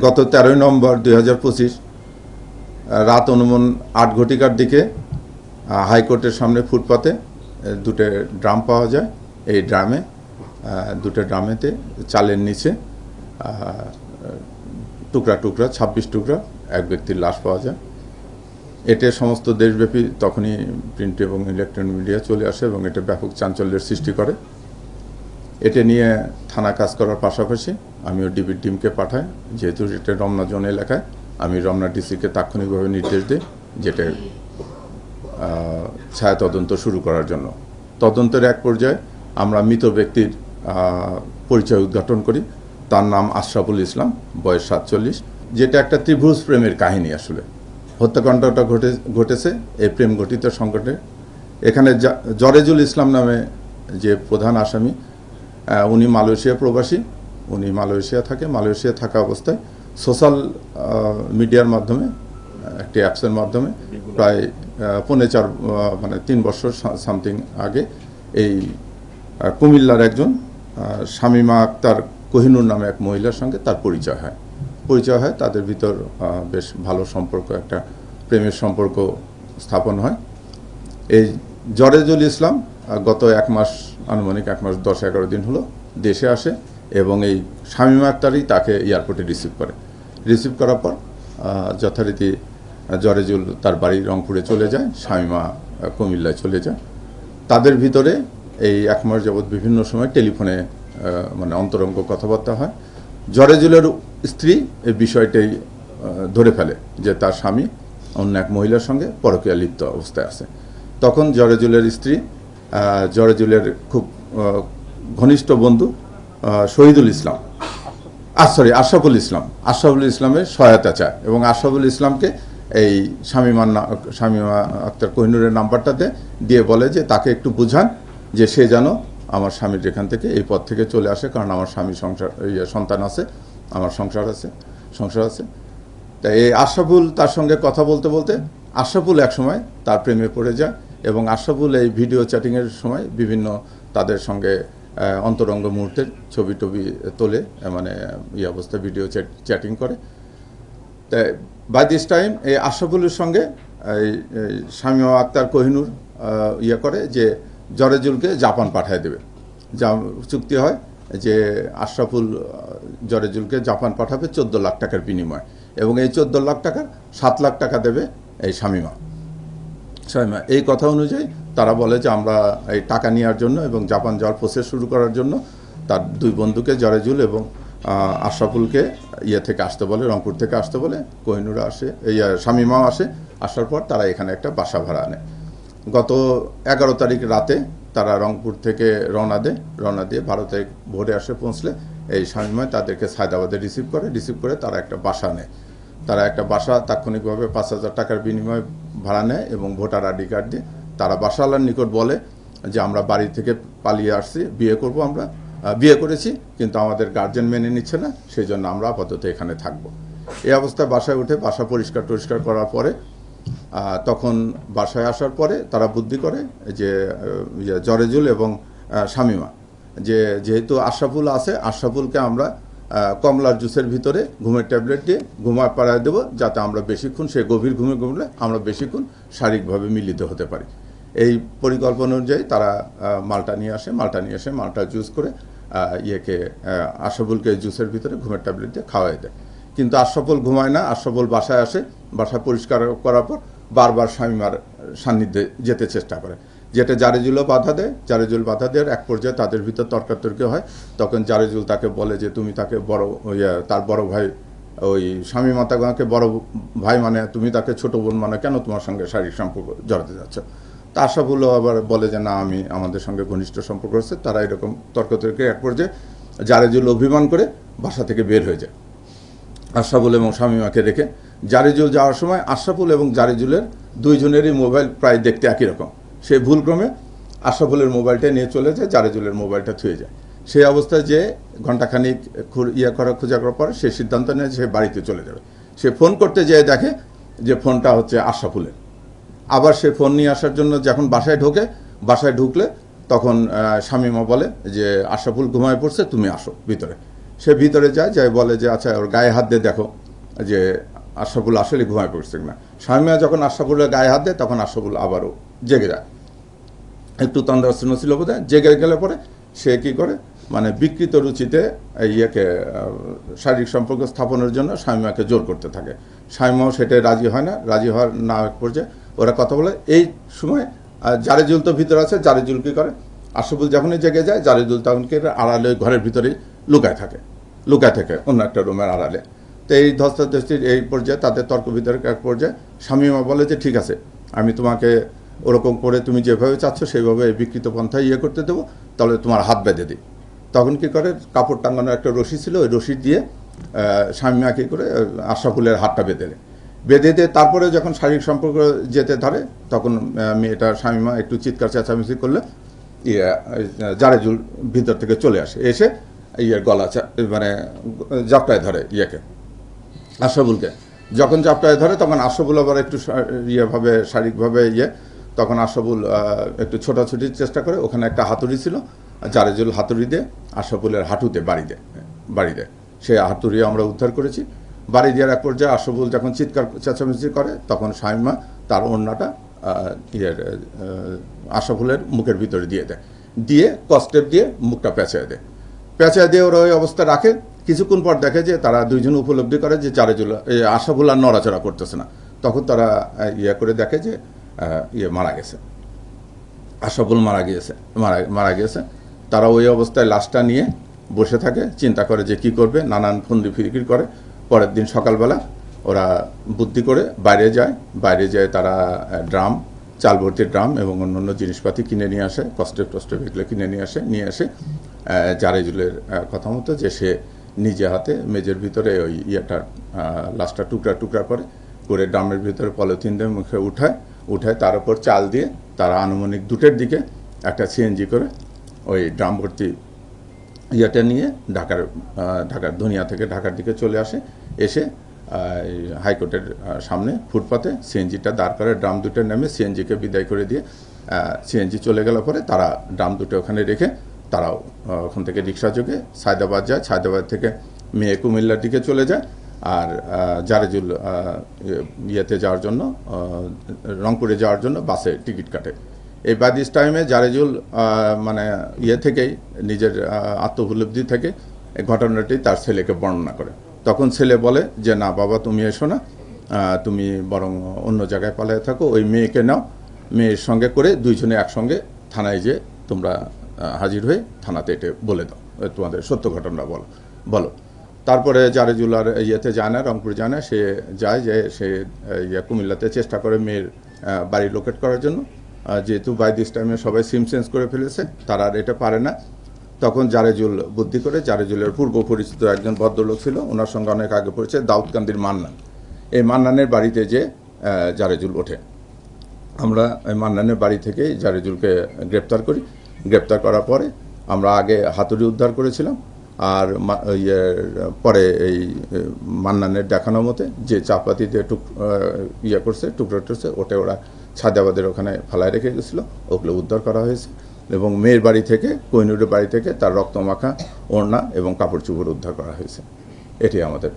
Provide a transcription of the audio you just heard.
গত 13 নভেম্বর 2025 রাত অনুমান 8 ঘটিকার দিকে হাইকোর্টের সামনে ফুটপাতে দুটো ড্রাম পাওয়া যায়। এই ড্রামে দুটো ড্রামেতে চালের নিচে টুকরা টুকরা 26 টুকরা এক ব্যক্তির লাশ পাওয়া যায়। এটা সমস্ত দেশব্যাপী তখনই প্রিন্ট এবং ইলেকট্রনিক মিডিয়া চলে আসে এবং এটা ব্যাপক চাঞ্চল্যের সৃষ্টি করে। এটা নিয়ে থানা কাজ করার পাশাপাশি আমিও ডিবির টিমকে পাঠাই, যেহেতু এটা রমনা জোন এলাকায়। আমি রমনা ডিসিকে তাৎক্ষণিকভাবে নির্দেশ দিই যেটা ছায়া তদন্ত শুরু করার জন্য। তদন্তের এক পর্যায়ে আমরা মৃত ব্যক্তির পরিচয় উদ্ঘাটন করি। তার নাম আশরাফুল ইসলাম, বয়স 47, যেটা একটা ত্রিভুজ প্রেমের কাহিনী। আসলে হত্যাকাণ্ডটা ঘটেছে এই প্রেম ঘটিত সংকটে। এখানে জরেজুল ইসলাম নামে যে প্রধান আসামি, উনি মালয়েশিয়া প্রবাসী। উনি মালয়েশিয়া থাকে। মালয়েশিয়া থাকা অবস্থায় সোশ্যাল মিডিয়ার মাধ্যমে একটি অ্যাপসের মাধ্যমে প্রায় 3 বছর সামথিং আগে এই কুমিল্লার একজন শামীমা আক্তার কোহিনুর নামে এক মহিলার সঙ্গে তার পরিচয় হয়। তাদের ভিতর বেশ ভালো সম্পর্ক, একটা প্রেমের সম্পর্ক স্থাপন হয়। এই জরেজুল ইসলাম গত আনুমানিক 1 মাস 10-11 দিন হলো দেশে আসে এবং এই শামীমা আক্তারই তাকে এয়ারপোর্টে রিসিভ করার পর যথারীতি জরেজুল তার বাড়ি রংপুরে চলে যায়, শামীমা কুমিল্লায় চলে যায়। তাদের ভিতরে এই 1 মাস যাবৎ বিভিন্ন সময় টেলিফোনে অন্তরঙ্গ কথাবার্তা হয়। জরেজুলের স্ত্রী এই বিষয়টাই ধরে ফেলে যে তার স্বামী অন্য এক মহিলার সঙ্গে পরকীয়া লিপ্ত অবস্থায় আছে। তখন জরেজুলের স্ত্রী জরেজুলের খুব ঘনিষ্ঠ বন্ধু আশরাফুল ইসলামের সহায়তা চায় এবং আশরাফুল ইসলামকে এই শামীমা আক্তার কোহিনুরের নাম্বারটাতে দিয়ে বলে যে তাকে একটু বুঝান যে সে যেন আমার স্বামীর এখান থেকে এই পথ থেকে চলে আসে, কারণ আমার স্বামী সন্তান আছে, আমার সংসার আছে। তাই এই আশরাফুল তার সঙ্গে কথা বলতে বলতে আশরাফুল একসময় তার প্রেমে পড়ে যায় এবং আশরাফুল এই ভিডিও চ্যাটিংয়ের সময় বিভিন্ন তাদের সঙ্গে অন্তরঙ্গ মুহূর্তের ছবি তোলে, অবস্থা ভিডিও চ্যাটিং করে। তাই বাই দিস টাইম এই আশরাফুলের সঙ্গে এই শামীমা আক্তার কোহিনুর করে যে জরেজুলকে জাপান পাঠিয়ে দেবে। চুক্তি হয় যে আশরাফুল জরেজুলকে জাপান পাঠাবে 14 লাখ টাকার বিনিময়ে এবং এই 14 লাখ টাকার 7 লাখ টাকা দেবে এই শামীমা। এই কথা অনুযায়ী তারা বলে যে আমরা এই টাকা নেওয়ার জন্য এবং জাপান যাওয়ার প্রসেস শুরু করার জন্য তার 2 বন্ধুকে জরেজুল এবং আশরাফুলকে থেকে আসতে বলে, রংপুর থেকে আসতে বলে। কোহিনুরা আসে, শামীমাও আসে। আসার পর তারা এখানে একটা বাসা ভাড়া আনে। গত 11 তারিখ রাতে তারা রংপুর থেকে রওনা দিয়ে 12 তারিখ ভোরে পৌঁছলে এই শামীমা তাদেরকে সায়দাবাদে রিসিভ করে তারা একটা বাসা নেয়। তারা একটা বাসা তাৎক্ষণিকভাবে 5,000 টাকার বিনিময়ে ভাড়া নেয় এবং ভোটার আইডি কার্ড দিয়ে তারা বাসাওয়ালার নিকট বলে যে আমরা বাড়ি থেকে পালিয়ে আসছি, বিয়ে করেছি, কিন্তু আমাদের গার্জেন মেনে নিচ্ছে না, সেই জন্য আমরা আপাতত এখানে থাকবো। এই অবস্থায় বাসায় উঠে বাসা পরিষ্কার করার পরে তখন বাসায় আসার পরে তারা বুদ্ধি করে যে জরেজুল এবং শামীমা যেহেতু আশরাফুল আছে, আশরাফুলকে আমরা কমলার জুসের ভিতরে ঘুমের ট্যাবলেট দিয়ে ঘুমায় পাড়ায় দেবো, যাতে আমরা বেশিক্ষণ, সে গভীর ঘুমলে আমরা বেশিক্ষণ শারীরিকভাবে মিলিত হতে পারি। এই পরিকল্পনা অনুযায়ী তারা মালটা নিয়ে আসে, মালটা জুস করে আশরাফুলকে জুসের ভিতরে ঘুমের ট্যাবলেট দিয়ে খাওয়াই দেয়। কিন্তু আশরাফুল ঘুমায় না। আশরাফুল বাসায় আসে, বাসা পরিষ্কার করার পর বারবার শামীমার সান্নিধ্যে যেতে চেষ্টা করে, যেটা জরেজুল বাধা দেওয়ার এক পর্যায়ে তাদের ভিতর তর্কাতর্কি হয়। তখন জরেজুল তাকে বলে যে তুমি তাকে তার বড় ভাই, ওই শামীমা তাকে বড় ভাই তুমি তাকে ছোট বোন কেন তোমার সঙ্গে শারীরিক সম্পর্ক জড়াতে যাচ্ছ? তা আশরাফুলও আবার বলে যে না, আমাদের সঙ্গে ঘনিষ্ঠ সম্পর্ক আছে। তারা এরকম তর্কাতর্কি এক পর্যায়ে জরেজুল অভিমান করে বাসা থেকে বের হয়ে যায় আশরাফুল এবং শামীমাকে রেখে। জরেজুল যাওয়ার সময় আশরাফুল এবং জরেজুলের 2 জনেরই মোবাইল প্রায় দেখতে একই রকম। সে ভুলক্রমে আশরাফুলের মোবাইলটা নিয়ে চলে যায়, জরেজুলের মোবাইলটা থুয়ে যায়। সেই অবস্থায় যে ঘণ্টাখানিক খোঁজা করার পর সে সিদ্ধান্ত নেয় সে বাড়িতে চলে যাবে। সে ফোন করতে যেয়ে দেখে যে ফোনটা হচ্ছে আশরাফুলের। আবার সে ফোন নিয়ে আসার জন্য যখন বাসায় ঢুকলে তখন শামীমা বলে যে আশরাফুল ঘুমায় পড়ছে, তুমি আসো ভিতরে। সে ভিতরে যায়, যাই বলে যে আচ্ছা ওর গায়ে হাত দিয়ে দেখো যে আশরাফুল আসলে ঘুমায় পড়ছে কিনা। শামিমা যখন আশরাফুলের গায়ে হাত দেয় তখন আশরাফুল আবারও জেগে যায়, একটু তন্দ্রাচ্ছন্ন ছিল বোধহয়। জেগে গেলে পরে সে কী করে, মানে বিকৃত রুচিতে ইয়েকে শারীরিক সম্পর্ক স্থাপনের জন্য শামিমাকে জোর করতে থাকে। শামিমাও সেটাই রাজি হয় না, রাজি হওয়ার না পর্যায়ে ওরা কথা বলে। এই সময় জারেজুল তো ভিতরে আছে, জারেজুল কী করে, আশরাফুল যখনই জেগে যায় জারেজুল তখনকে আড়ালে ঘরের ভিতরেই লুকায় থাকে অন্য একটা রুমের আড়ালে। তো এই ধস্তাধস্তির এই পর্যায়ে তাদের তর্ক বিতর্ক এক পর্যায়ে শামিমা বলে যে ঠিক আছে, আমি তোমাকে ওরকম করে তুমি যেভাবে চাচ্ছ সেইভাবে এই বিকৃত পন্থায় করতে দেবো, তাহলে তোমার হাত বেঁধে দিই। তখন কী করে, কাপড় টাঙানোর একটা রশি ছিল, ওই রশি দিয়ে শামিমা কী করে আশরাফুলের হাতটা বেঁধে দিয়ে তারপরে যখন শারীরিক সম্পর্ক যেতে ধরে তখন মেয়েটা শামিমা একটু চিৎকার চেঁচামেচি করলে জারেজুল ভিতর থেকে চলে আসে, এসে গলা মানে জাপটায় ধরে আশরাফুলকে। যখন জাপটায় ধরে তখন আশরাফুল আবার একটু শারীরিকভাবে তখন আশরাফুল একটু ছোটাছুটির চেষ্টা করে। ওখানে একটা হাতুড়ি ছিল, জারেজুল হাতুড়ি দিয়ে আশরাফুলের হাঁটুতে বাড়ি দেয়। সে হাতুড়ি আমরা উদ্ধার করেছি। বাড়ি দেওয়ার এক পর্যায়ে আশরাফুল যখন চিৎকার চেঁচামেচি করে তখন শামিমা তার ওড়নাটা আশরাফুলের মুখের ভিতরে দিয়ে কস্টেপ দিয়ে মুখটা পেঁচায় দিয়ে ওরা ওই অবস্থা রাখে। কিছুক্ষণ পর দেখে যে তারা দুইজন উপলব্ধি করে যে জারেজুল আশরাফুল আর নড়াচড়া করতেছে না। তখন তারা করে দেখে যে মারা গেছে, আশরাফুল মারা গিয়েছে। তারা ওই অবস্থায় লাশটা নিয়ে বসে থাকে, চিন্তা করে যে কি করবে, নানান ফন্দি ফিকির করে। পরের দিন সকালবেলা ওরা বুদ্ধি করে বাইরে যায় তারা চাল ভর্তি ড্রাম এবং অন্যান্য জিনিসপাতি কিনে নিয়ে আসে, কস্টেপ এগুলো কিনে নিয়ে আসে জারেজুলের কথা মতো যে সে নিজে হাতে মেজের ভিতরে ওই লাশটা টুকরা করে ড্রামের ভিতরে পলিথিন দিয়ে মুখে উঠায় তার উপর চাল দিয়ে তারা আনুমানিক 2টের দিকে একটা সিএনজি করে ওই ড্রাম ভর্তি নিয়ে ঢাকার ধনিয়া থেকে ঢাকার দিকে চলে এসে হাইকোর্টের সামনে ফুটপাতে সিএনজিটা দাঁড় করে ড্রাম 2টা নেমে সিএনজিকে বিদায় করে দিয়ে সিএনজি চলে গেল পরে তারা ড্রাম 2টা ওখানে রেখে তারাও ওখান থেকে রিক্সা যোগে সায়দাবাদ যায়। সায়দাবাদ থেকে মেয়ে কুমিল্লার দিকে চলে যায়। আর জারেজুল যাওয়ার জন্য রংপুরে যাওয়ার জন্য বাসে টিকিট কাটে। এই বাই দিস টাইমে জারেজুল মানে থেকেই নিজের আত্মউপলব্ধি থেকে এই ঘটনাটি তার ছেলেকে বর্ণনা করে। তখন ছেলে বলে যে না বাবা, তুমি এসো না, তুমি বরং অন্য জায়গায় পালিয়ে থাকো, ওই মেয়েকে নাও, মেয়ের সঙ্গে করে দুইজনে একসঙ্গে থানায় যেয়ে তোমরা হাজির হয়ে থানাতে এটা বলে দাও, তোমাদের সত্য ঘটনা বলো। তারপরে জারেজুল আর যায় না, রংপুর যায় না, সে যায় যে সে কুমিল্লাতে চেষ্টা করে মেয়ের বাড়ি লোকেট করার জন্য। যেহেতু বাই দিস টাইমে সবাই সিম চেঞ্জ করে ফেলেছে, তারা আর এটা পারে না। তখন জারেজুল বুদ্ধি করে, জারেজুলের পূর্ব পরিচিত একজন ভদ্রলোক ছিল, ওনার সঙ্গে অনেক আগে পড়েছে, দাউদকান্দির মান্নান। এই মান্নানের বাড়িতে যে জারেজুল ওঠে। আমরা এই মান্নানের বাড়ি থেকেই জারেজুলকে গ্রেপ্তার করার পরে আমরা আগে হাতুড়ি উদ্ধার করেছিলাম, আর পরে এই মান্নানের দেখানো মতে যে চাপাতি দিয়ে টুকরো ওটা ওরা সায়দাবাদের ওখানে ফেলায় রেখে গেছিলো, ওগুলো উদ্ধার করা হয়েছে। এবং মেয়ের বাড়ি থেকে, কোহিনুরের বাড়ি থেকে তার রক্তমাখা ওড়না এবং কাপড় চোপড় উদ্ধার করা হয়েছে। এটি আমাদের